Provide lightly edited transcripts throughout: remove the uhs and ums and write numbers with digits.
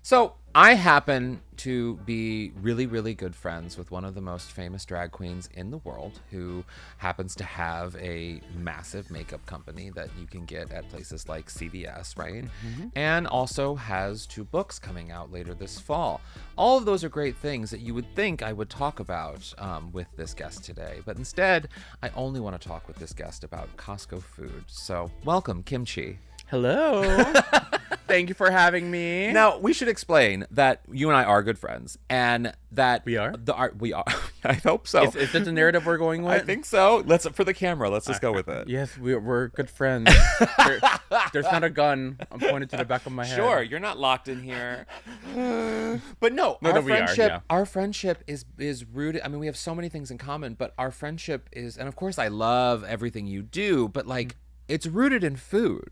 So I happen to be really, really good friends with one of the most famous drag queens in the world who happens to have a massive makeup company that you can get at places like CVS, right? And also has 2 books coming out later this fall. All of those are great things that you would think I would talk about with this guest today. But instead, I only want to talk with this guest about Costco food. So welcome, Kimchi. Hello. Thank you for having me. Now, we should explain that you and I are good friends and that We are? We are. I hope so. Is that the narrative we're going with? I think so. For the camera, let's just go with it. Yes, we're good friends. There's not a gun. I'm pointed to the back of my head. Sure, you're not locked in here. But no, No, our we are, friendship yeah. our friendship is rooted. I mean, we have so many things in common, but our friendship is, and of course I love everything you do, but like it's rooted in food.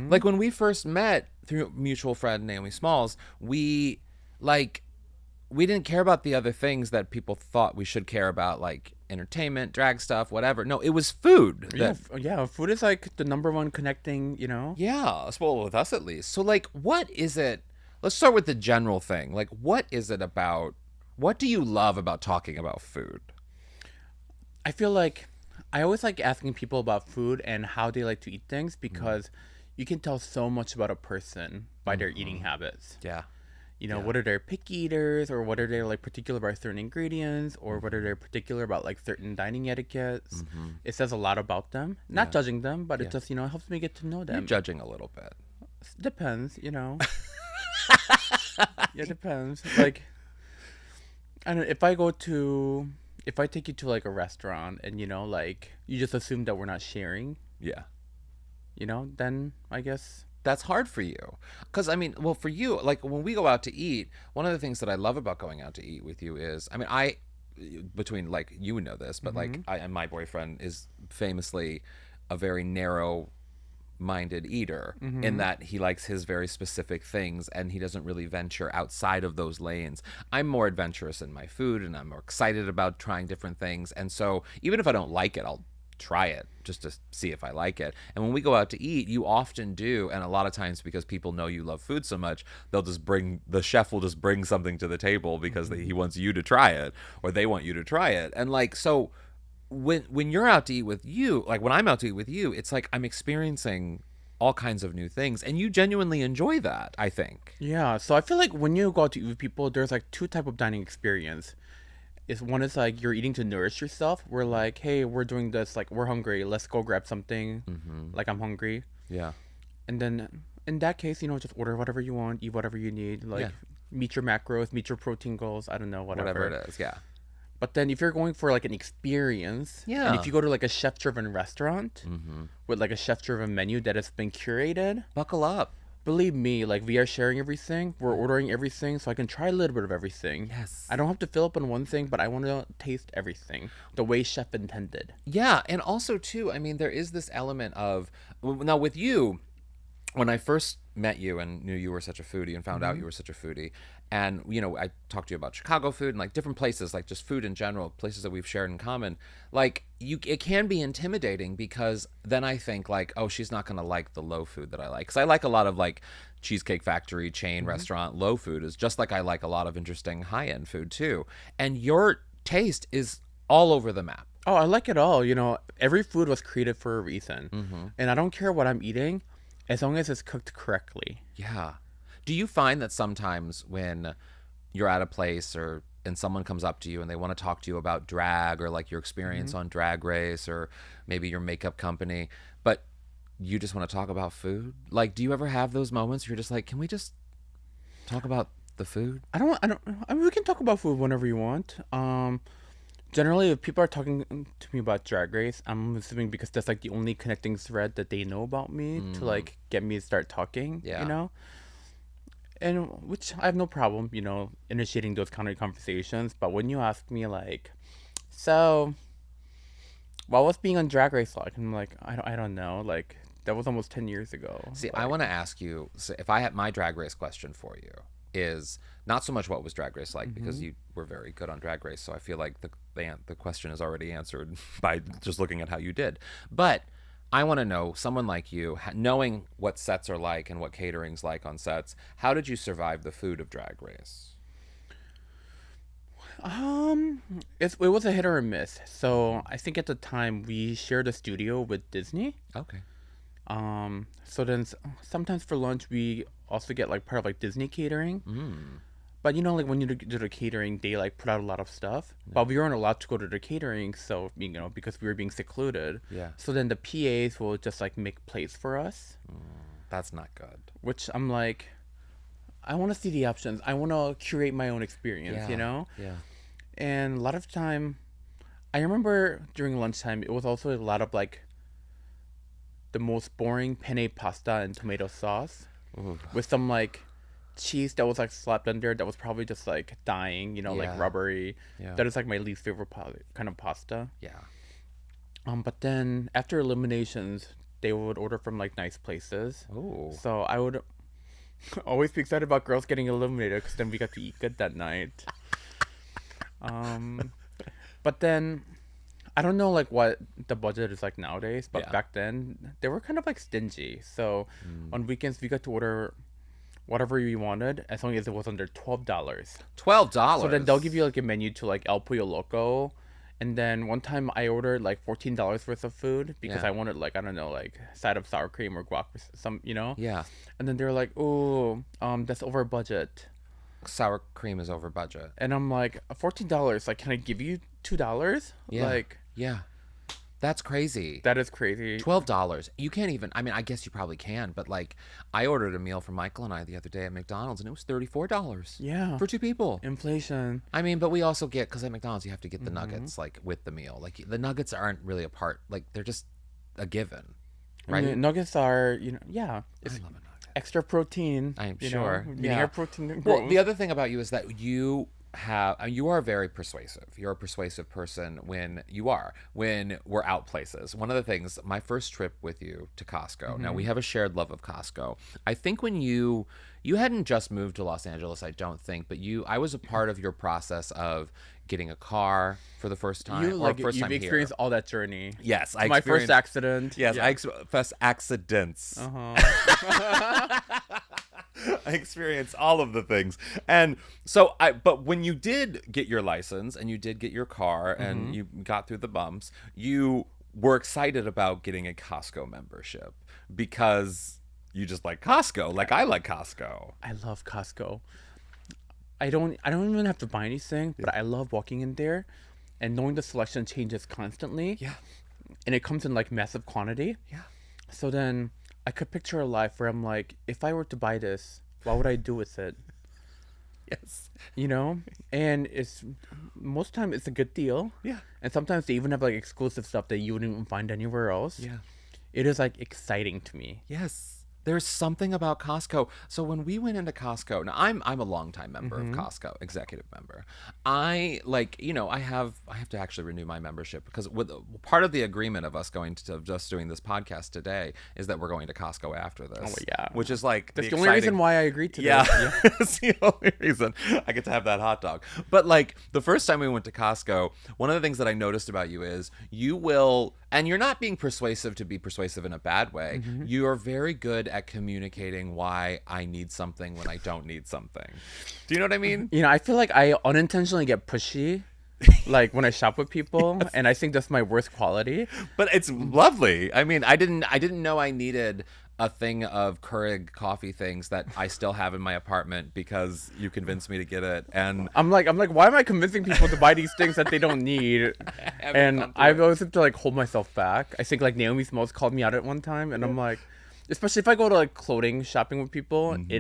Like when we first met through mutual friend Naomi Smalls, we didn't care about the other things that people thought we should care about, like entertainment, drag stuff, whatever. No, it was food. Yeah, food is like the number one connecting, Yeah, well, with us at least. So, like, what is it? Let's start with the general thing. Like, what is it about? What do you love about talking about food? I feel like I always like asking people about food and how they like to eat things because you can tell so much about a person by their eating habits. Yeah. What are their picky eaters, or what are they like particular about certain ingredients, or what are they particular about like certain dining etiquettes. It says a lot about them. Not judging them, but it just, helps me get to know You're them. judging a little bit. Depends, Yeah, depends. Like, I don't know, if I take you to like a restaurant and, like you just assume that we're not sharing, Yeah. then I guess. That's hard for you. Because, I mean, well, for you, like when we go out to eat, one of the things that I love about going out to eat with you is, I mean, between like, you would know this, but like I and my boyfriend is famously a very narrow minded eater in that he likes his very specific things and he doesn't really venture outside of those lanes. I'm more adventurous in my food and I'm more excited about trying different things. And so even if I don't like it, I'll try it just to see if I like it. And when we go out to eat, you often do, and a lot of times because people know you love food so much, the chef will just bring something to the table because he wants you to try it, or they want you to try it. And like, so when you're out to eat with you, like when I'm out to eat with you, it's like I'm experiencing all kinds of new things, and you genuinely enjoy that, I think. Yeah, so I feel like when you go out to eat with people, there's like 2 type of dining experience. One is like you're eating to nourish yourself. We're like, hey, we're doing this, like we're hungry. Let's go grab something. Like I'm hungry. Yeah. And then in that case, just order whatever you want, eat whatever you need. Like meet your macros, meet your protein goals. I don't know, whatever Whatever it is, yeah. But then if you're going for like an experience, Yeah. and if you go to like a chef-driven restaurant with like a chef-driven menu that has been curated, Buckle up. believe me, like we are sharing everything. We're ordering everything, so I can try a little bit of everything. Yes. I don't have to fill up on one thing, but I want to taste everything the way chef intended. Yeah, and also too, I mean, there is this element of, now with you, when I first met you and knew you were such a foodie and found out you were such a foodie, and I talked to you about Chicago food and like different places, like just food in general, places that we've shared in common, like it can be intimidating because then I think like, oh, she's not gonna like the low food that I like, because I like a lot of like Cheesecake Factory chain restaurant low food, is just like I like a lot of interesting high-end food too, and your taste is all over the map. Oh, I like it all. Every food was created for a reason, and I don't care what I'm eating, as long as it's cooked correctly. Yeah. Do you find that sometimes when you're at a place and someone comes up to you and they want to talk to you about drag or like your experience on Drag Race or maybe your makeup company, but you just want to talk about food? Like, do you ever have those moments where you're just like, can we just talk about the food? I mean, we can talk about food whenever you want. Generally, if people are talking to me about Drag Race, I'm assuming because that's like the only connecting thread that they know about me to like get me to start talking. Yeah. And which I have no problem, initiating those kind of conversations. But when you ask me like, so, what was being on Drag Race like? I'm like, I don't know. Like, that was almost 10 years ago. See, like, I want to ask you, so if I had my Drag Race question for you, is not so much what was Drag Race like, because you were very good on Drag Race, so I feel like the question is already answered by just looking at how you did. But I want to know, someone like you, knowing what sets are like and what catering's like on sets, how did you survive the food of Drag Race? Um, it was a hit or a miss. So I think at the time we shared a studio with Disney. Okay. So then sometimes for lunch we also get like part of like Disney catering. Mm. But you know, like when you do the catering, they like put out a lot of stuff. But we weren't allowed to go to the catering, so you know, because we were being secluded. Yeah. So then the PAs will just like make plates for us, That's not good. which I'm like, I want to see the options. I want to curate my own experience, Yeah. you know. Yeah. And a lot of time, I remember during lunchtime, it was also a lot of like the most boring penne pasta and tomato sauce Ooh. with some like cheese that was like slapped under that was probably just like dying, you know, like Yeah. rubbery. Yeah. That is like my least favorite kind of pasta. Yeah. But then after eliminations, they would order from like nice places. Oh. So I would always be excited about girls getting eliminated because then we got to eat good that night. But then I don't know like what the budget is like nowadays, but Yeah. back then they were kind of like stingy. So on weekends we got to order whatever we wanted as long as it was under $12. $12. So then they'll give you like a menu to like El Pollo Loco. And then one time I ordered like $14 worth of food because Yeah. I wanted like, I don't know, like side of sour cream or guac or some, you know? Yeah. And then they were like, oh, that's over budget. Sour cream is over budget. And I'm like, $14, like, can I give you $2? Yeah. Like, Yeah. That's crazy. that is crazy. $12. You can't even, I mean, I guess you probably can, but like, I ordered a meal for Michael and I the other day at McDonald's and it was $34 Yeah. for two people. Inflation. I mean, but we also get, because at McDonald's you have to get the nuggets like with the meal. Like the nuggets aren't really a part, like they're just a given, right? I mean, nuggets are, you know, yeah. It's I love a nugget. extra protein. I'm you sure. Know? Yeah. Your protein. Well, the other thing about you is that you are very persuasive. You're a persuasive person when we're out places. One of the things, my first trip with you to Costco. Now we have a shared love of Costco. I think when you hadn't just moved to Los Angeles, I don't think, but I was a part of your process of getting a car for the first time. You like first you've time experienced all that journey. Yes, My first accident. Yes, Yeah. first accidents. Uh-huh. I experienced all of the things. And so but when you did get your license and you did get your car and you got through the bumps, you were excited about getting a Costco membership because you just like Costco. Like I like Costco. I love Costco. I don't even have to buy anything, but I love walking in there and knowing the selection changes constantly. Yeah. And it comes in like massive quantity. Yeah. So then I could picture a life where I'm like, if I were to buy this, what would I do with it? Yes. You know? And it's most time it's a good deal. Yeah. And sometimes they even have like exclusive stuff that you wouldn't even find anywhere else. Yeah. It is like exciting to me. Yes. There's something about Costco. So when we went into Costco, now I'm a longtime member of Costco, executive member. I have to actually renew my membership because with part of the agreement of us going to just doing this podcast today is that we're going to Costco after this. Oh, yeah. Which is like That's the only reason why I agreed to Yeah, this. it's the only reason I get to have that hot dog. But like the first time we went to Costco, one of the things that I noticed about you is you will, and you're not being persuasive to be persuasive in a bad way. You are very good at communicating why I need something when I don't need something. Do you know what I mean? You know, I feel like I unintentionally get pushy, like when I shop with people, and I think that's my worst quality. But it's lovely. I mean, I didn't know I needed a thing of Keurig coffee things that I still have in my apartment because you convinced me to get it. And I'm like, why am I convincing people to buy these things that they don't need? And I've always have to like hold myself back. I think like Naomi Smalls called me out at one time, and I'm like, especially if I go to like clothing shopping with people, and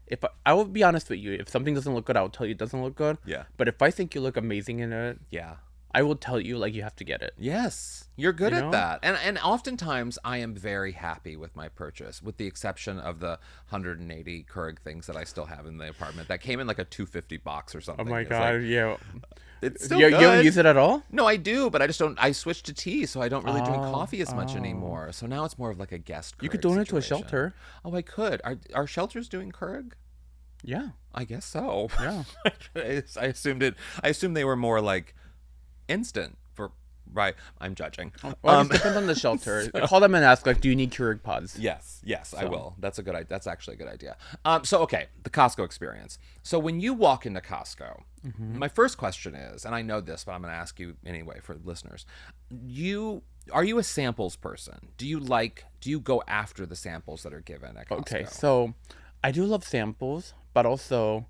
if I will be honest with you, if something doesn't look good, I'll tell you it doesn't look good. Yeah. But if I think you look amazing in it, yeah. I will tell you like you have to get it. Yes, you're good You at know? that. And oftentimes I am very happy with my purchase, with the exception of the 180 Keurig things that I still have in the apartment that came in like a 250 box or something. Oh my It's god, like, yeah. it's still You good. don't use it at all? No, I do, but I just don't. I switched to tea, so I don't really drink Oh, coffee as much anymore. So now it's more of like a guest. You could Keurig donate it to a situation. shelter. Oh, I could. Are shelters doing Keurig? Yeah. I guess so. Yeah. I assumed they were more like instant for Right. I'm judging. Well, it depends on the shelter. Call them and ask, like, do you need Keurig pods? Yes, I will. That's a good idea. That's actually a good idea. So okay, the Costco experience. So when you walk into Costco, my first question is, and I know this, but I'm going to ask you anyway for listeners. Are you a samples person? Do you go after the samples that are given at Costco? Okay, so I do love samples, but also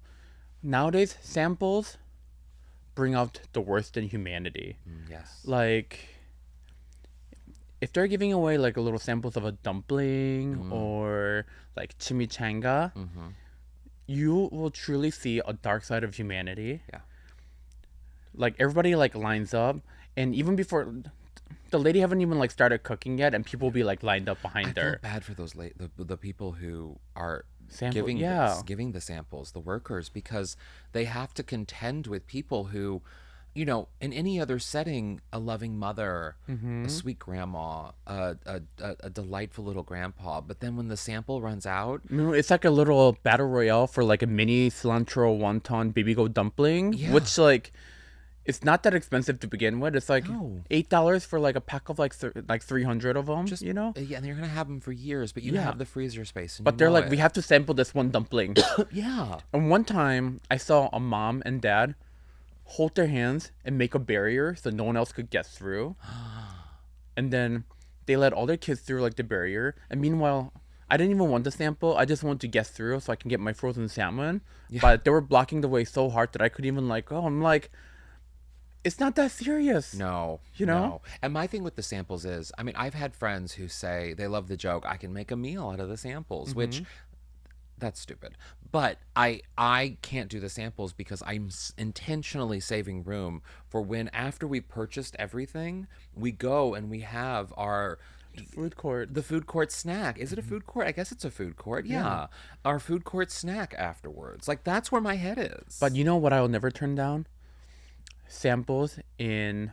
nowadays samples bring out the worst in humanity. Yes. Like, if they're giving away like a little samples of a dumpling or like chimichanga, you will truly see a dark side of humanity. Yeah. Like everybody like lines up, and even before the lady haven't even like started cooking yet, and people will be like lined up behind I her. feel bad for those the people who are Sample, giving the samples, the workers, because they have to contend with people who, in any other setting, a loving mother, a sweet grandma, a delightful little grandpa. But then when the sample runs out, It's like a little battle royale for like a mini cilantro wonton baby goat dumpling, which like it's not that expensive to begin with. It's like $8 for like a pack of like 300 of them. Yeah, and you're gonna have them for years, but you have the freezer space. And But they're like, we have to sample this one dumpling. Yeah. And one time, I saw a mom and dad hold their hands and make a barrier so no one else could get through. And then they let all their kids through like the barrier. And meanwhile, I didn't even want the sample. I just wanted to get through so I can get my frozen salmon. Yeah. But they were blocking the way so hard that I couldn't even I'm like, it's not that serious. No. No. And my thing with the samples is, I mean, I've had friends who say they love the joke, I can make a meal out of the samples, which that's stupid. But I can't do the samples because I'm intentionally saving room for when, after we purchased everything, we go and we have our food court. The food court snack. Is it a food court? I guess it's a food court. Yeah. Our food court snack afterwards. Like, that's where my head is. But you know what I will never turn down? Samples in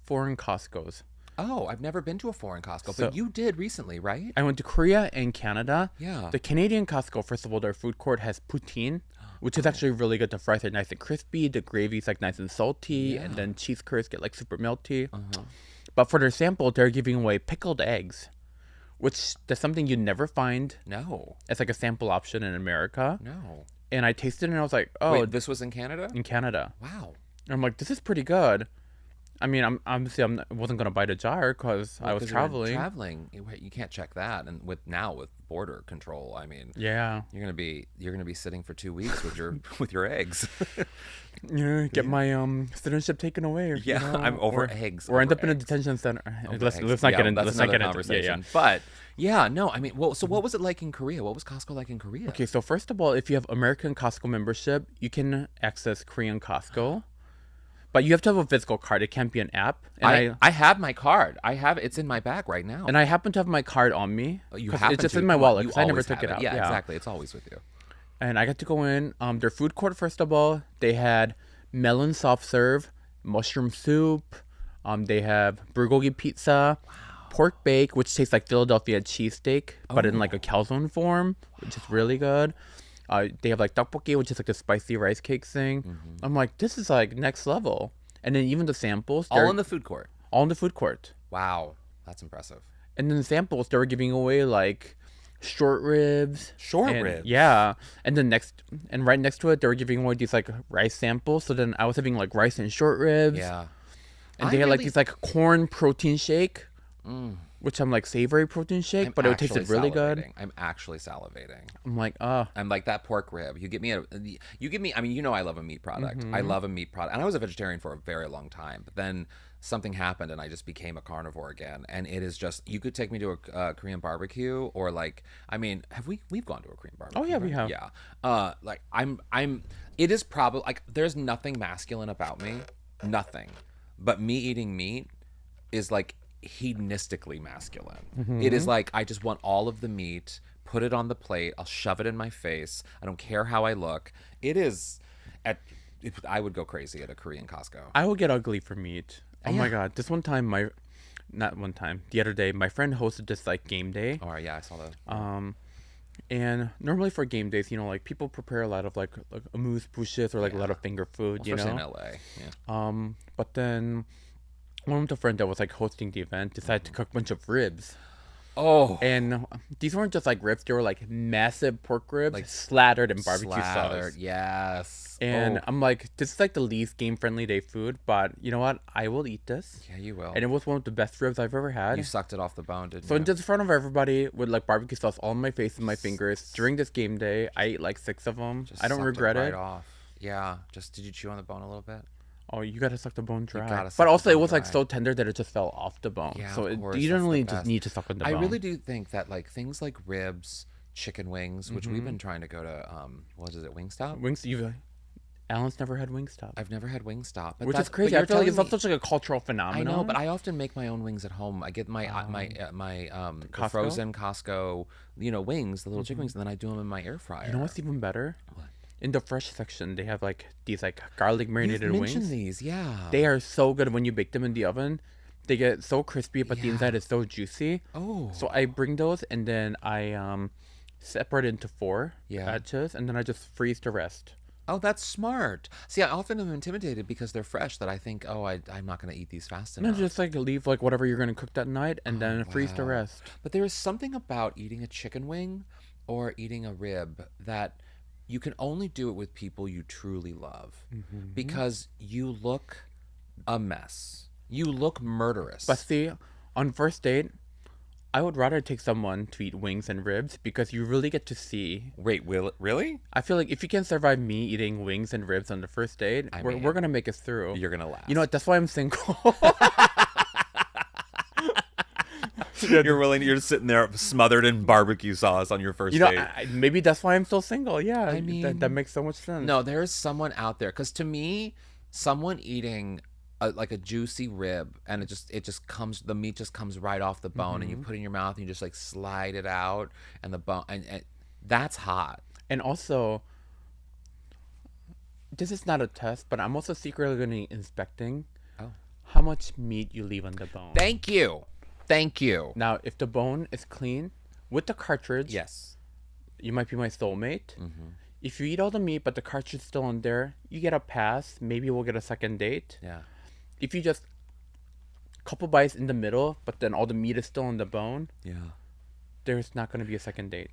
foreign Costcos. Oh, I've never been to a foreign Costco, but you did recently, right? I went to Korea and Canada. Yeah. The Canadian Costco, first of all, their food court has poutine, which is actually really good. The fries are nice and crispy. The gravy's like nice and salty, and then cheese curds get like super melty. But for their sample, they're giving away pickled eggs, which that's something you'd never find. No. As like a sample option in America. No. And I tasted it and I was like, oh. Wait, this was in Canada? In Canada. Wow. And I'm like, this is pretty good. I mean, I wasn't gonna buy the jar because I was traveling. You can't check that, and with border control, I mean, yeah, you're gonna be sitting for 2 weeks with your eggs. Yeah, get my citizenship taken away. I'm over eggs, or end up in a detention center. Let's not get into that conversation. Yeah. But yeah, no, I mean, well, so what was it like in Korea? What was Costco like in Korea? Okay, so first of all, if you have American Costco membership, you can access Korean Costco. But you have to have a physical card. It can't be an app. And I have my card. It's in my bag right now. And I happen to have my card on me. It's just in my wallet because I never took it out. Yeah, exactly. It's always with you. And I got to go in. Their food court, first of all, they had melon soft serve, mushroom soup. They have bulgogi pizza, pork bake, which tastes like Philadelphia cheesesteak, but in like a calzone form, which is really good. They have like tteokbokki, which is like a spicy rice cake thing. I'm like, this is like next level. And then even the samples, all in the food court. All in the food court. Wow, that's impressive. And then the samples, they were giving away like short ribs. Ribs. Yeah. And then right next to it, they were giving away these like rice samples. So then I was having like rice and short ribs. Yeah. And they had like these like corn protein shake. Which I'm like savory protein shake, but it tasted really good. I'm actually salivating. I'm like, I'm like that pork rib. I mean, I love a meat product. I love a meat product. And I was a vegetarian for a very long time, but then something happened and I just became a carnivore again. And it is just, you could take me to a Korean barbecue or like, I mean, we've gone to a Korean barbecue. Oh yeah, we have. Yeah. Like it is probably like, there's nothing masculine about me, nothing, but me eating meat is like hedonistically masculine. It is like, I just want all of the meat, put it on the plate, I'll shove it in my face, I don't care how I look. I would go crazy at a Korean Costco. I will get ugly for meat. Oh my god, the other day, my friend hosted this like game day. Oh yeah, I saw that. And normally for game days, like people prepare a lot of like amuse bouches or like a lot of finger food, Especially in LA. Yeah. But then one of the friend that was like hosting the event decided to cook a bunch of ribs. Oh, And these weren't just like ribs; they were like massive pork ribs like slathered in barbecue slathered. sauce. Yes. And Oh, I'm like, this is like the least game friendly day food, but you know what? I will eat this. yeah, you will. And it was one of the best ribs I've ever You had. sucked it off the bone, didn't So in you? just in front of everybody with like barbecue sauce all on my face and my fingers during this game day, I ate like 6 of them. Just I don't sucked regret it right it. off. Yeah. Just did you chew on the bone a little bit? Oh, you gotta suck the bone You dry. gotta But suck the also, it bone was like dry. so tender that it just fell off the bone. Yeah, So of course. you That's don't the really just best. need to suck on the I bone. really do think that like things like ribs, chicken wings, which we've been trying to go to what is it, Wingstop? Wings, Alan's never had Wingstop, I've never had Wingstop, but which is but crazy. you're I feel like telling it's me such like a cultural I phenomenon. know, but I often make my own wings at home. I get my the Costco? frozen Costco, wings, the little chicken wings, and then I do them in my air fryer. You know what's even better? What? In the fresh section, they have like these like garlic marinated You've mentioned wings. these, yeah. They are so good when you bake them in the oven. They get so crispy, but the Yeah. inside is so juicy. Oh, So I bring those and then I separate it into four Yeah. batches, and then I just freeze the rest. oh, that's smart. See, I often am intimidated because they're fresh. That I think, oh, I'm not going to eat these fast And then enough. just like leave like whatever you're gonna cook that night, and then freeze the Wow. rest. But there is something about eating a chicken wing or eating a rib that you can only do it with people you truly love because you look a mess. You look murderous. But see, on first date, I would rather take someone to eat wings and ribs because you really get to see. Wait, will it really? I feel like if you can survive me eating wings and ribs on the first date, I we're mean, gonna make it through. You're gonna last. You know what? That's why I'm single. You're willing. You're sitting there smothered in barbecue sauce on your first You know, date. maybe that's why I'm still single. Yeah, I mean, that makes so much sense. No, there is someone out there. Because to me, someone eating like a juicy rib and it just comes, the meat just comes right off the bone, and you put it in your mouth and you just like slide it out, and the bone and that's hot. And also, this is not a test, but I'm also secretly going to be inspecting Oh, how much meat you leave on the bone. thank you, thank you. Now, if the bone is clean with the cartridge, Yes. you might be my soulmate. Mm-hmm. If you eat all the meat but the cartridge is still in there, you get a pass. Maybe we'll get a second date. Yeah. If you just couple bites in the middle, but then all the meat is still on the bone, Yeah. there's not going to be a second date.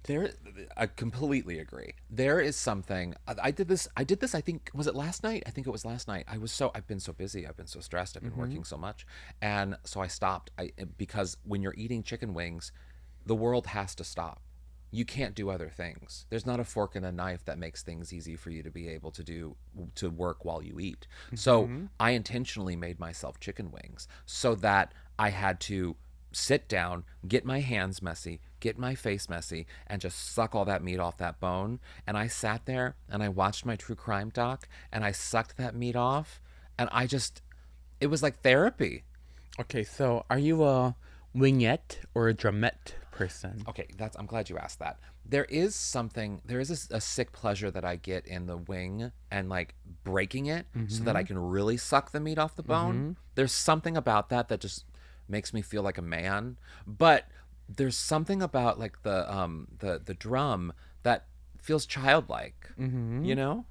I completely agree. There is something. I did this. I think, was it last night? I think it was last night. I've been so busy. I've been so stressed. I've been working so much, and so I stopped. Because when you're eating chicken wings, the world has to stop. You can't do other things. There's not a fork and a knife that makes things easy for you to be able to work while you eat. So I intentionally made myself chicken wings so that I had to sit down, get my hands messy, get my face messy, and just suck all that meat off that bone. And I sat there and I watched my true crime doc and I sucked that meat off, and it was like therapy. Okay, so are you a wingette or a drumette person? Okay, I'm glad you asked that. There is a sick pleasure that I get in the wing and like breaking it so that I can really suck the meat off the bone. There's something about that just makes me feel like a man. But there's something about like the drum that feels childlike. You know?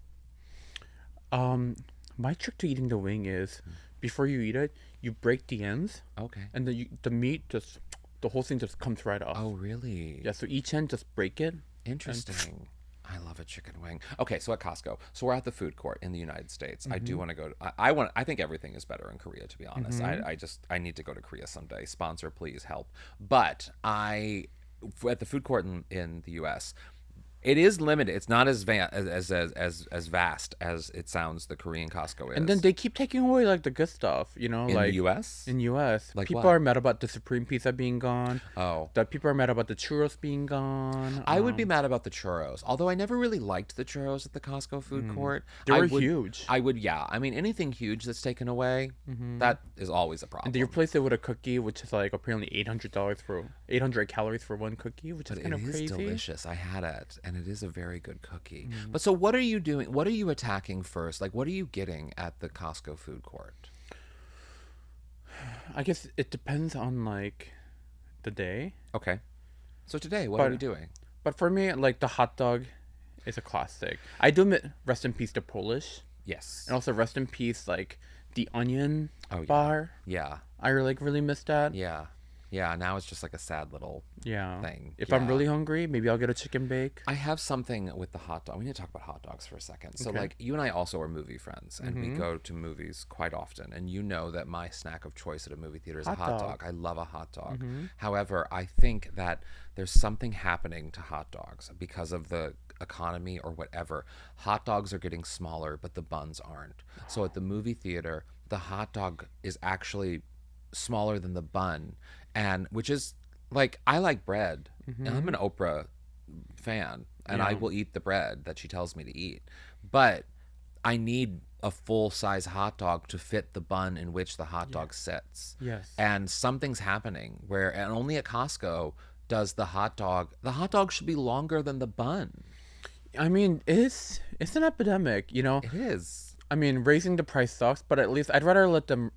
My trick to eating the wing is before you eat it, you break the ends, Okay. and then the meat the whole thing just comes right off. Oh, really? Yeah, so each end just break it. Interesting. I love a chicken wing. Okay, so at Costco, so we're at the food court in the United States. I do want to go. I think everything is better in Korea. To be honest, I need to go to Korea someday. Sponsor, please help. But at the food court in the U.S., it is limited. It's not as vast as it sounds. The Korean Costco is. And then they keep taking away like the good stuff, in like the U.S. in US. Like People what? are mad about the Supreme Pizza being gone. Oh. The people are mad about the churros being gone. I would be mad about the churros, although I never really liked the churros at the Costco food court. They I were would- huge. I would, yeah. I mean, anything huge that's taken away, that is always a problem. And they replaced it with a cookie, which is like apparently $800 for 800 calories for one cookie, which is But kind it of is crazy. delicious. I had it, and it is a very good cookie. But so, what are you doing? What are you attacking first? Like, what are you getting at the Costco food court? I guess it depends on like the day. Okay. So today, what are But- we doing? But for me, like the hot dog is a classic. I do admit, rest in peace the Polish, Yes. and also rest in peace like the onion Oh yeah. bar. Yeah. I like really miss that. Yeah. Yeah. Now it's just like a sad little Yeah. thing. If I'm Yeah. really hungry, maybe I'll get a chicken bake. I have something with the hot dog. We need to talk about hot dogs for a second. So, Okay. like, you and I also are movie friends, and we Mm-hmm. go to movies quite often. And you know that my snack of choice at a movie theater is a Hot hot dog. dog. I love a hot dog. Mm-hmm. However, I think that there's something happening to hot dogs because of the economy or whatever. Hot dogs are getting smaller, but the buns aren't. So, at the movie theater, the hot dog is actually smaller than the bun, and which is like, I like bread, and I'm Mm-hmm. an Oprah fan, and I Yeah. will eat the bread that she tells me to eat. But I need a full size hot dog to fit the bun in which the hot Yeah. dog sits. Yes. And something's happening where, and only at Costco does the hot dog should be longer than the bun. I mean, it's an epidemic, you know. It is. I mean, raising the price sucks, but at least I'd rather let them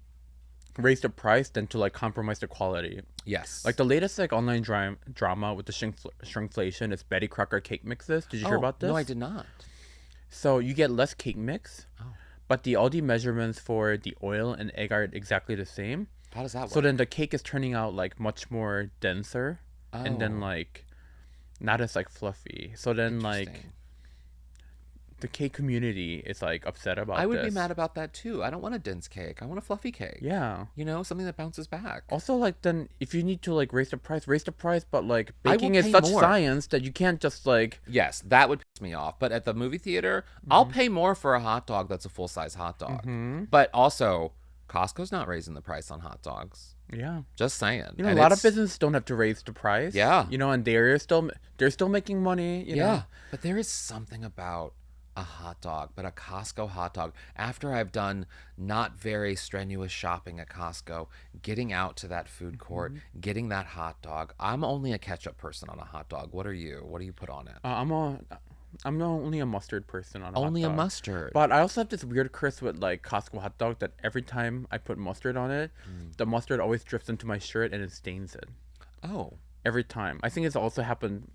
raise the price than to like compromise the quality. Yes. Like the latest like online drama with the shrinkflation is Betty Crocker cake mixes. Did you hear about this? No, I did not. So you get less cake mix, Oh. but all the measurements for the oil and egg are exactly the same. How does that So work? then the cake is turning out like much more denser, and then Oh, like not as like fluffy. So then like interesting. the cake community is like upset about I would be this. mad about that too. I don't want a dense cake. I want a fluffy cake. Yeah. You know, something that bounces back. Also, like then if you need to like raise the price, but like I will baking is pay such more. science that you can't just like Yes, that would piss me off. But at the movie theater, I'll pay more for a hot dog that's a full size hot dog. mm-hmm. But also, Costco's not raising the price on hot dogs. Yeah. Just saying. You know, And a lot of it's- businesses don't have to raise the price. Yeah. You know, and they're still making money. You yeah. know. But there is something about a hot dog, but a Costco hot dog. After I've done not very strenuous shopping at Costco, getting out to that food court, getting that hot dog. I'm only a ketchup person on a hot dog. What are you? What do you put on it? I'm not only a mustard person on a Only hot a dog. mustard. But I also have this weird curse with like Costco hot dog that every time I put mustard on it, the mustard always drifts into my shirt and it stains it. Oh. Every time. I think it's also happened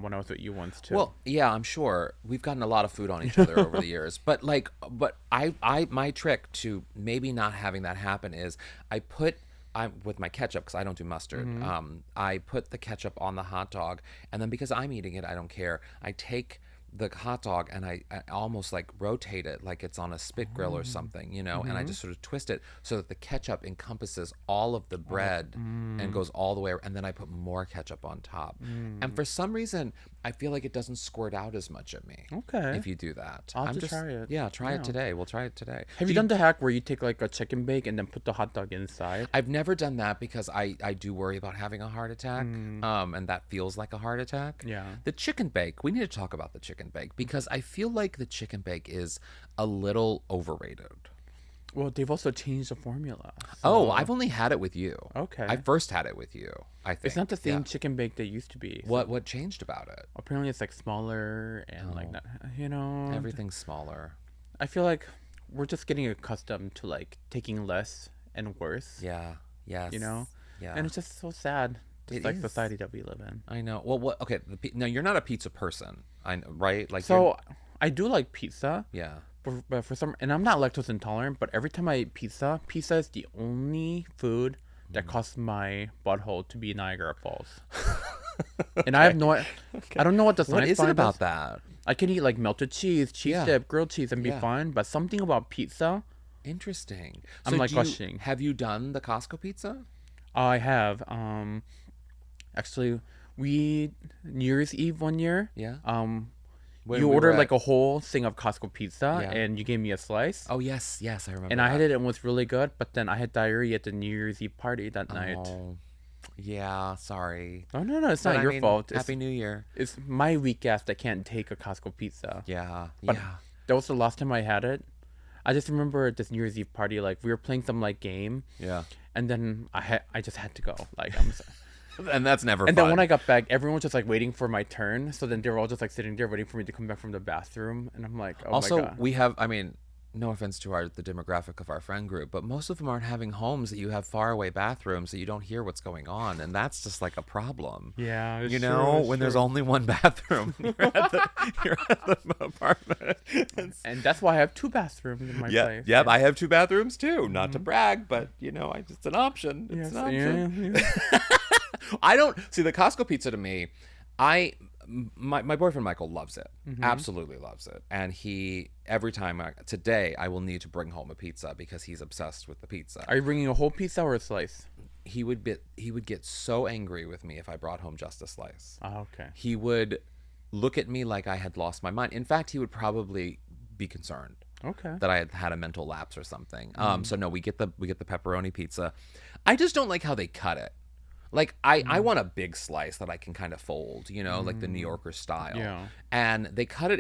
when I was with you once too. Well, yeah, I'm sure we've gotten a lot of food on each other over the years. But my trick to maybe not having that happen is I with my ketchup, because I don't do mustard. I put the ketchup on the hot dog, and then because I'm eating it, I don't care. I take the hot dog and I almost like rotate it like it's on a spit grill or something, you know, and I just sort of twist it so that the ketchup encompasses all of the bread and goes all the way, and then I put more ketchup on top. And for some reason, I feel like it doesn't squirt out as much at me. Okay. If you do that. I'll have to try it. Yeah, try Yeah. it today. We'll try it today. Have you done the hack where you take like a chicken bake and then put the hot dog inside? I've never done that because I do worry about having a heart attack, and that feels like a heart attack. Yeah. The chicken bake, we need to talk about the chicken bake because I feel like the chicken bake is a little overrated. Well, they've also changed the formula. Oh, so- I've only had it with you. Okay. I first had it with you, I think. It's not the same Yeah. chicken bake they used to be. What changed about it? Apparently, it's like smaller and like Oh. not, you know. Everything's smaller. I feel like we're just getting accustomed to like taking less and worse. Yeah. Yes. You know? Yeah. And it's just so sad. Just It like is. society that we live in. I know. Well, what? Okay. No, you're not a pizza person. I know, right? Like. So I do like pizza, Yeah. but for some, and I'm not lactose intolerant. But every time I eat pizza, pizza is the only food that causes my butthole to be Niagara Falls. And I have no, I don't know what the What science is it behind about this. that? I can eat like melted cheese, cheese Yeah. dip, grilled cheese, and be Yeah. fine. But something about pizza, Interesting. I'm, like, do you- questioning. Have you done the Costco pizza? I have. Actually, we New Year's Eve one year. Yeah. You we ordered were like at- a whole thing of Costco pizza, Yeah. and you gave me a slice. Oh yes, yes, I remember. And I that. had it and it was really good, but then I had diarrhea at the New Year's Eve party that night. Oh, yeah. Sorry. Oh no, it's But not I your mean, fault. It's, Happy New Year. it's my weak ass that can't take a Costco pizza. Yeah. But yeah. that was the last time I had it. I just remember at this New Year's Eve party, like we were playing some like game, Yeah. and then I just had to go. Like I'm. And that's never. And fun. then when I got back, everyone was just like waiting for my turn. So then they were all just like sitting there waiting for me to come back from the bathroom, and I'm like, oh also my god. we have. I mean, no offense to the demographic of our friend group, but most of them aren't having homes that you have far away bathrooms that you don't hear what's going on, and that's just like a problem. Yeah, it's You true. know, It's when there's true. only one bathroom, you're at the apartment. And that's why I have two bathrooms in my Yeah, place. yep. I have two bathrooms too. Not to brag, but you know, it's an option. It's Yes. an option. Yeah. I don't see the Costco pizza to me. My boyfriend Michael loves it, absolutely loves it, and he every time today I will need to bring home a pizza because he's obsessed with the pizza. Are you bringing a whole pizza or a slice? He would get so angry with me if I brought home just a slice. Oh, okay. He would look at me like I had lost my mind. In fact, he would probably be concerned Okay. that I had had a mental lapse or something. So no, we get the pepperoni pizza. I just don't like how they cut it. Like I want a big slice that I can kind of fold, you know, like the New Yorker style. Yeah. And they cut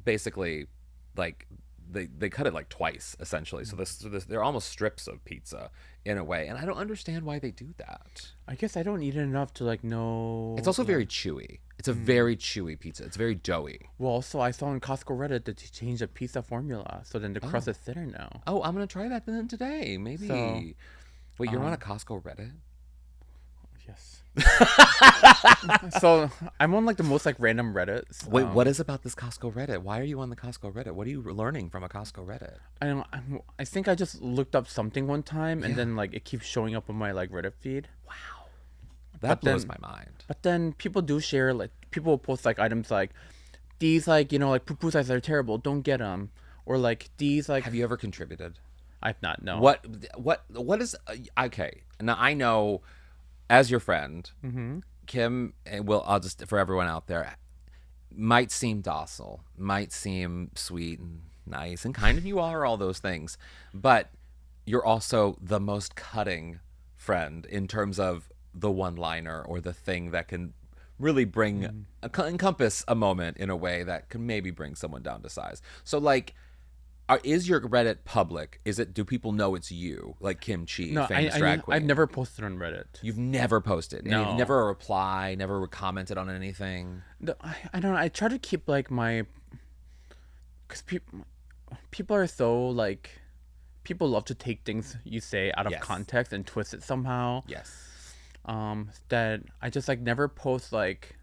basically like they cut it like twice essentially. So they're almost strips of pizza in a way, and I don't understand why they do that. I guess I don't eat it enough to like know. It's also very chewy. It's a very chewy pizza. It's very doughy. Well, also I saw on Costco Reddit that they changed the pizza formula, so then the crust is thinner now. Oh, I'm gonna try that then today. Maybe. So, Wait, you're on a Costco Reddit? Yes. So I'm on like the most like random Reddits. Wait, what is about this Costco Reddit? Why are you on the Costco Reddit? What are you learning from a Costco Reddit? I don't. I think I just looked up something one time, and Yeah. then like it keeps showing up on my like Reddit feed. That But blows then- my mind. But then people do share like people will post like items like these like like poo sizes are terrible, don't get them, or like these like Have you ever contributed? I've not no. What is okay? Now I know, as your friend, Kim I'll just for everyone out there, might seem docile, might seem sweet and nice and kind, and you are all those things, but you're also the most cutting friend in terms of the one-liner or the thing that can really bring encompass a moment in a way that can maybe bring someone down to size. So like, is your Reddit public? Do people know it's you, like kimchi, No, famous drag queen? I've never posted on Reddit. You've never posted. And No. you've never a reply, never commented on anything. I don't know. I try to keep like my, because people are so like, people love to take things you say out of Yes. context and twist it somehow. Yes. That I just like never post like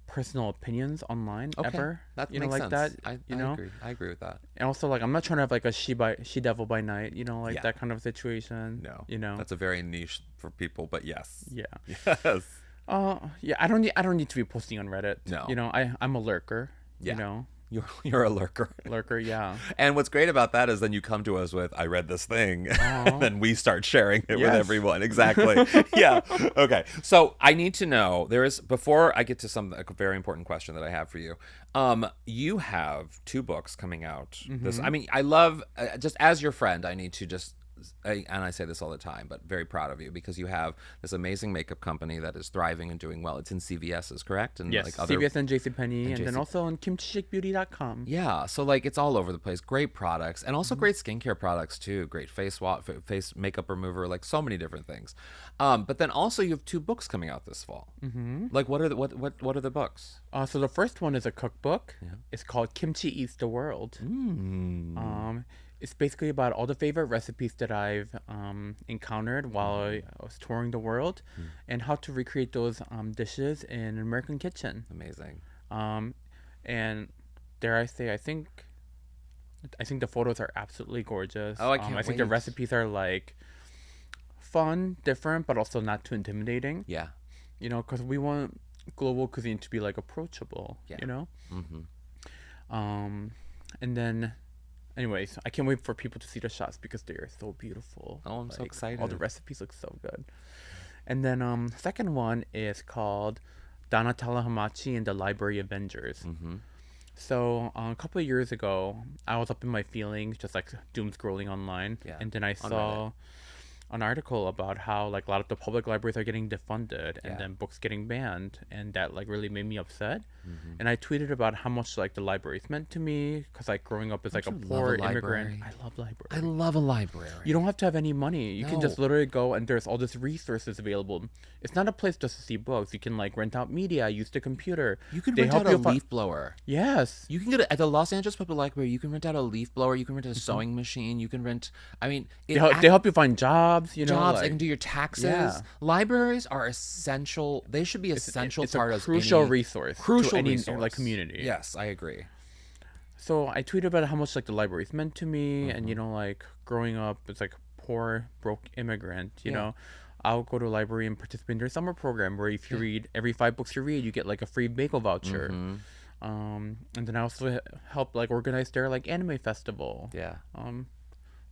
personal opinions online Okay. ever. That you know, makes like sense. that. I agree. I agree with that. And also like I'm not trying to have like a she devil by night. You know, like Yeah. that kind of situation. No. You know. That's a very niche for people, but yes. Yeah. Yes. Yeah. I don't need to be posting on Reddit. No. You know, I'm a lurker. Yeah. You know, You're a lurker. lurker. Yeah. And what's great about that is then you come to us with, I read this thing, and then we start sharing it with Yes. everyone. Exactly. Yeah. Okay. So I need to know, before I get to a very important question that I have for you, you have 2 books coming out. I mean, I love, just as your friend, I need to just, and I say this all the time, but very proud of you because you have this amazing makeup company that is thriving and doing well. It's in CVS's, correct? And Yes. like other CVS and JCPenney, and JC then also on kimchishakbeauty.com. Yeah, so like it's all over the place. Great products, and also great skincare products too. Great face makeup remover, like so many different things. But then also you have 2 books coming out this fall. Like what are the books? So the first one is a cookbook. It's called Kimchi Eats the World. It's basically about all the favorite recipes that I've encountered while I was touring the world, and how to recreate those dishes in an American kitchen. Amazing. And dare I say, I think the photos are absolutely gorgeous. Oh, I can't I think the wait. recipes are like fun, different, but also not too intimidating. Yeah. You know, because we want global cuisine to be like approachable. Yeah. You know. Mm-hmm. And then, anyways, I can't wait for people to see the shots because they are so beautiful. Oh, I'm so All the excited. recipes look so good. And then, second one is called Donatella Hamachi and the Library Avengers. Mm-hmm. So a couple of years ago, I was up in my feelings, just like doom scrolling online, Yeah, and then I on saw an article about how like a lot of the public libraries are getting defunded and Yeah. then books getting banned, and that like really made me upset. Mm-hmm. And I tweeted about how much like the libraries meant to me because like growing up as like Don't a you love a poor immigrant, library? I love I libraries. love a You library. don't have to have any money. You can just No. literally go and there's all this resources available. It's not a place just to see books. You can like rent out media, use the computer. You can They rent out help a you find. leaf blower. Yes. You can get it at the Los Angeles Public Library. You can rent out a leaf blower. You can rent a Hmm. sewing machine. You can rent. I mean, They help you find jobs. jobs. They Like can do your taxes. yeah. Libraries are essential. They should be essential It's a part of crucial any resource crucial to any resource. like community. Yes, I agree. So I tweeted about how much like the libraries meant to me, and Mm-hmm. like growing up as like poor broke immigrant, Yeah. I'll go to a library and participate in their summer program where if you Yeah. read every 5 books you read, you get like a free bagel voucher. Mm-hmm. And then I also help like organize their like anime festival. Yeah.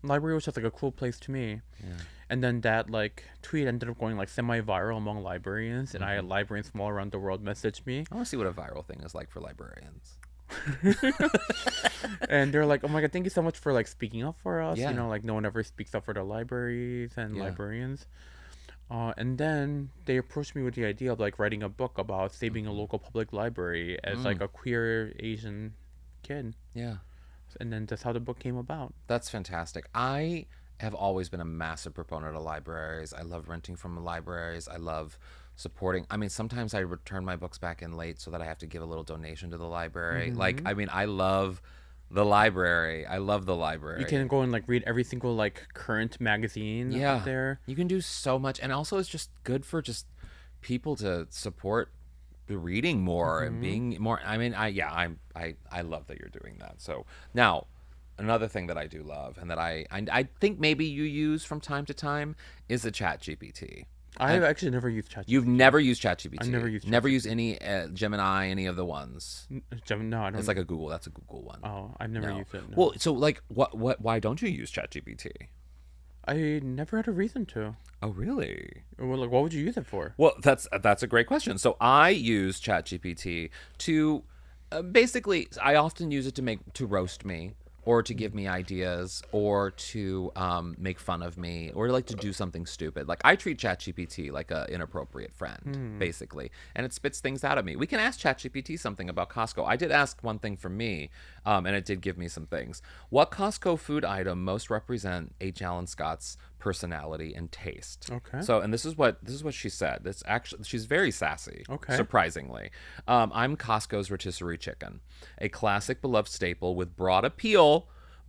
Library was just like a cool place to me. Yeah. And then that like tweet ended up going like semi-viral among librarians, and I had Mm-hmm. librarians from all around the world message me, I want to see what a viral thing is like for librarians. and they're like, "Oh my god, thank you so much for like speaking up for us." Yeah. Like no one ever speaks up for the libraries and Yeah. librarians. And then they approached me with the idea of like writing a book about saving a local public library as like Mm. a queer Asian kid, Yeah. and then that's how the book came about. That's fantastic. I have always been a massive proponent of libraries. I love renting from libraries. I love supporting. I mean, sometimes I return my books back in late so that I have to give a little donation to the library. Like, Hmm. I mean, I love the library. I love the You library. can go and like read every single like current magazine Yeah. out there. You can do so much. And also, it's just good for just people to support the reading more and Hmm. being more. I mean, I love that you're doing that. So now, another thing that I do love and that I think maybe you use from time to time is the Chat GPT. I've actually never used ChatGPT. You've never used ChatGPT. I've never used Never used any Gemini, any of the ones. No, I don't. It's like a Google. That's a Google one. Oh, I've never No. used it. No. Well, so like, why don't you use ChatGPT? I never had a reason to. Oh, really? Well, like, what would you use it for? Well, that's a great question. So I use ChatGPT to basically, I often use it to roast me, or to give me ideas, or to make fun of me, or like to do something stupid. Like I treat ChatGPT like a inappropriate friend, basically, and it spits things out of me. We can ask ChatGPT something about Costco. I did ask one thing for me, and it did give me some things. What Costco food item most represent H. Allen Scott's personality and taste? Okay. So, and this is what she said. This actually, she's very sassy. Okay. Surprisingly, I'm Costco's rotisserie chicken, a classic beloved staple with broad appeal,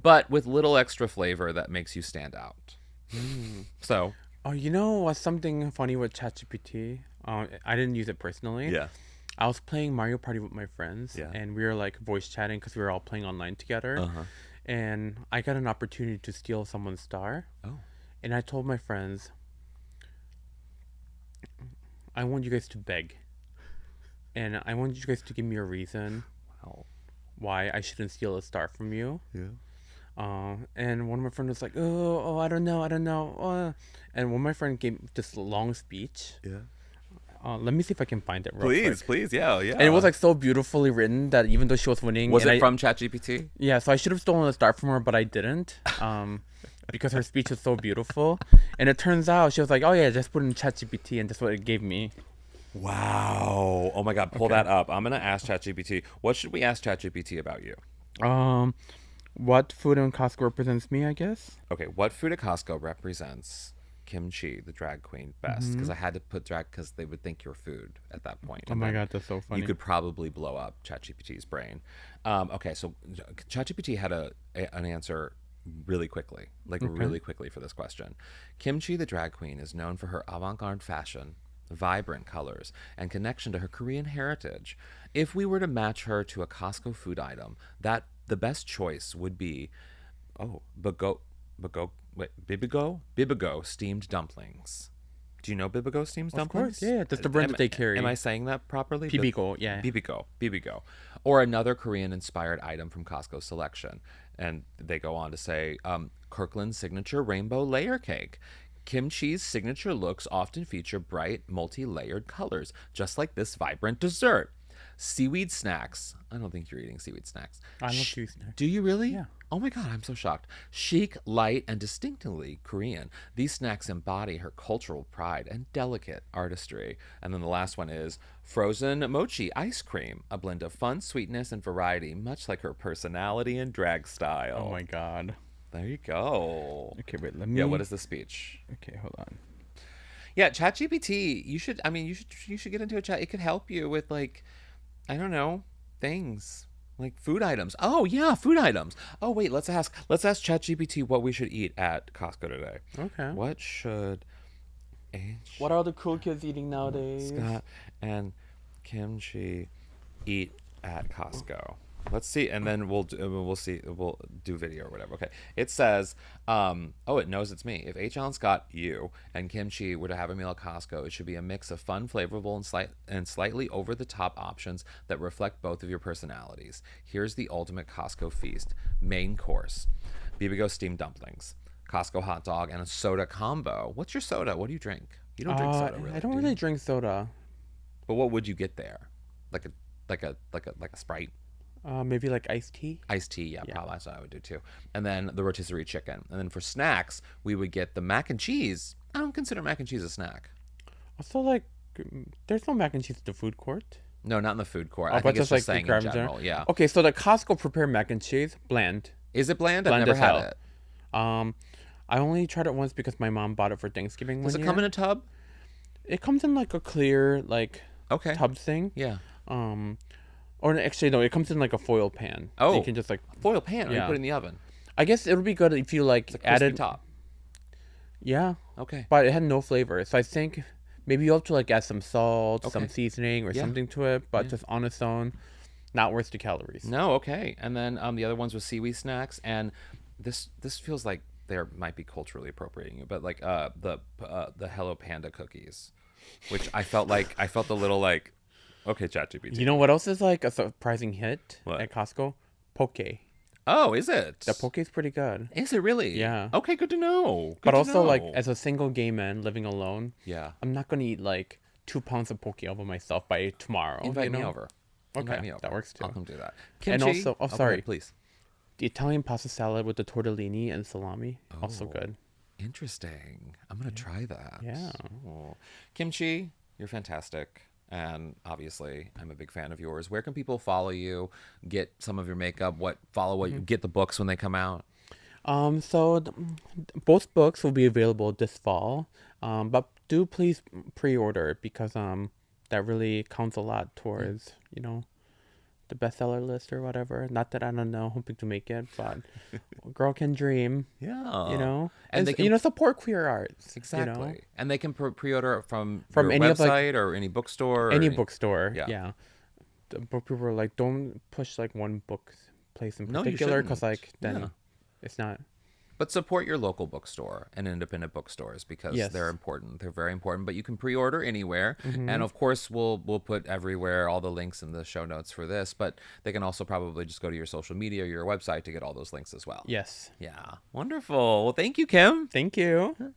but with little extra flavor that makes you stand out. So, Oh, you know what's something funny with ChatGPT? I didn't use it personally. I was playing Mario Party with my friends, Yeah. and we were like voice chatting because we were all playing online together. uh-huh. And I got an opportunity to steal someone's star, Oh, and I told my friends, I want you guys to beg, and I want you guys to give me a reason wow. why I shouldn't steal a star from you. Yeah. And one of my friends was like, oh, I don't know. And one of my friend gave this long speech. Yeah. Let me see if I can find it real quick. please. Yeah. And it was like so beautifully written that even though she was winning, Was and it from ChatGPT? Yeah, so I should have stolen a star from her, but I didn't, because her speech is so beautiful. And it turns out she was like, "Oh yeah, just put in ChatGPT," and that's what it gave me. Wow. Oh my God. Pull that up. I'm gonna ask ChatGPT. What should we ask ChatGPT about you? What food in Costco represents me? I guess. Okay. What food at Costco represents kimchi, the drag queen, best? Because I had to put drag because they would think you're food at that point. Oh And my then god, that's so funny. you could probably blow up ChatGPT's brain. Okay, so ChatGPT had an answer really quickly, really quickly for this question. Kimchi, the drag queen, is known for her avant-garde fashion, vibrant colors, and connection to her Korean heritage. If we were to match her to a Costco food item, that the best choice would be, bibigo steamed dumplings. Do you know bibigo steamed Of dumplings? course, yeah, that's the brand that they carry. Am I saying that properly? Pibigo, yeah. Bibigo. Or another Korean-inspired item from Costco's selection. And they go on to say, Kirkland's signature rainbow layer cake. Kimchi's signature looks often feature bright, multi-layered colors, just like this vibrant dessert. Seaweed snacks. I don't think you're eating seaweed snacks. I love seaweed snacks. Do you really? Yeah. Oh my God, I'm so shocked. Chic, light, and distinctively Korean. These snacks embody her cultural pride and delicate artistry. And then the last one is frozen mochi ice cream, a blend of fun, sweetness, and variety, much like her personality and drag Oh style. my god. There you go. Okay, wait, let Yeah, what me. is the speech? Okay, hold on. Yeah, ChatGPT, you should, I mean, you should get into a chat. It could help you with, like, I don't know, things like food items. Oh yeah, food items. Oh wait, let's ask ChatGPT what we should eat at Costco today. Okay. What should H What are the cool kids eating nowadays? Scott and kimchi eat at Costco? Let's see, and then we'll see, we'll do video or whatever. Okay, it says, oh, it knows it's me. If H. Allen Scott, you, and kimchi were to have a meal at Costco, it should be a mix of fun, flavorful, and slightly over the top options that reflect both of your personalities. Here's the ultimate Costco feast: main course, Bibigo steamed dumplings, Costco hot dog, and a soda combo. What's your soda? What do you drink? You don't drink soda, really, I don't do really you? drink soda. But what would you get there? Like a like a Sprite. Maybe like iced tea. Iced tea, yeah, Yeah. probably that's what I would do too. And then the rotisserie chicken. And then for snacks, we would get the mac and cheese. I don't consider mac and cheese a snack. Also, like, there's no mac and cheese at the food court. No, not in the food court. Oh, I but think it's just like just the saying in grab jar. general. Yeah. Okay, so the Costco prepared mac and cheese, bland, Is it bland? I've bland never as had hell. it. Um, I only tried it once because my mom bought it for Thanksgiving Does one it year. come in a tub? It comes in like a clear like Okay. tub thing. Yeah. Um, or actually no, it comes in like a foil pan. So Oh. you can just like. Foil pan, or you Yeah. put it in the oven. I guess it would be good if you like It's a crispy added. top. Yeah, Okay. but it had no flavor, so I think maybe you have to like add some salt, some Okay. seasoning, or Yeah. something to it. But Yeah. just on its own, not worth the calories. No, okay. And then the other ones with seaweed snacks, and this feels like there might be culturally appropriating you, but like the Hello Panda cookies, which I felt a little like, okay, ChatGPT. You know what else is like a surprising hit What? at Costco? Poke. Oh, is it? The poke is pretty good. Is it really? Yeah. Okay, good to know. Good But to also, like, know. as a single gay man living alone, Yeah. I'm not gonna eat like 2 pounds of poke over myself by tomorrow. Invite you know? me over. Okay, Invite me over. that works too. I'll come do that. And Kimchi. also- oh, go sorry. ahead, please. The Italian pasta salad with the tortellini and salami, also Oh. good. Interesting. I'm gonna try that. Yeah. Oh. Kimchi, you're fantastic. And obviously, I'm a big fan of yours. Where can people follow you? Get some of your makeup. Get the books when they come out. So both books will be available this fall. But do please pre-order because that really counts a lot towards the bestseller list or whatever. Not that I don't know, hoping to make it, but girl can dream. Yeah. And And they can support queer arts. exactly. And they can pre-order it from From your any of, like, website or any bookstore. Or Any bookstore. Yeah. Yeah. The book people are like, don't push like one book place in No, you particular because shouldn't. like then Yeah. it's not. But support your local bookstore and independent bookstores because Yes. they're important. They're very important. But you can pre-order anywhere, Mm-hmm. and of course we'll put everywhere all the links in the show notes for this. But they can also probably just go to your social media or your website to get all those links as well. Yes. Yeah, wonderful. Well, thank you, Kim. Thank you.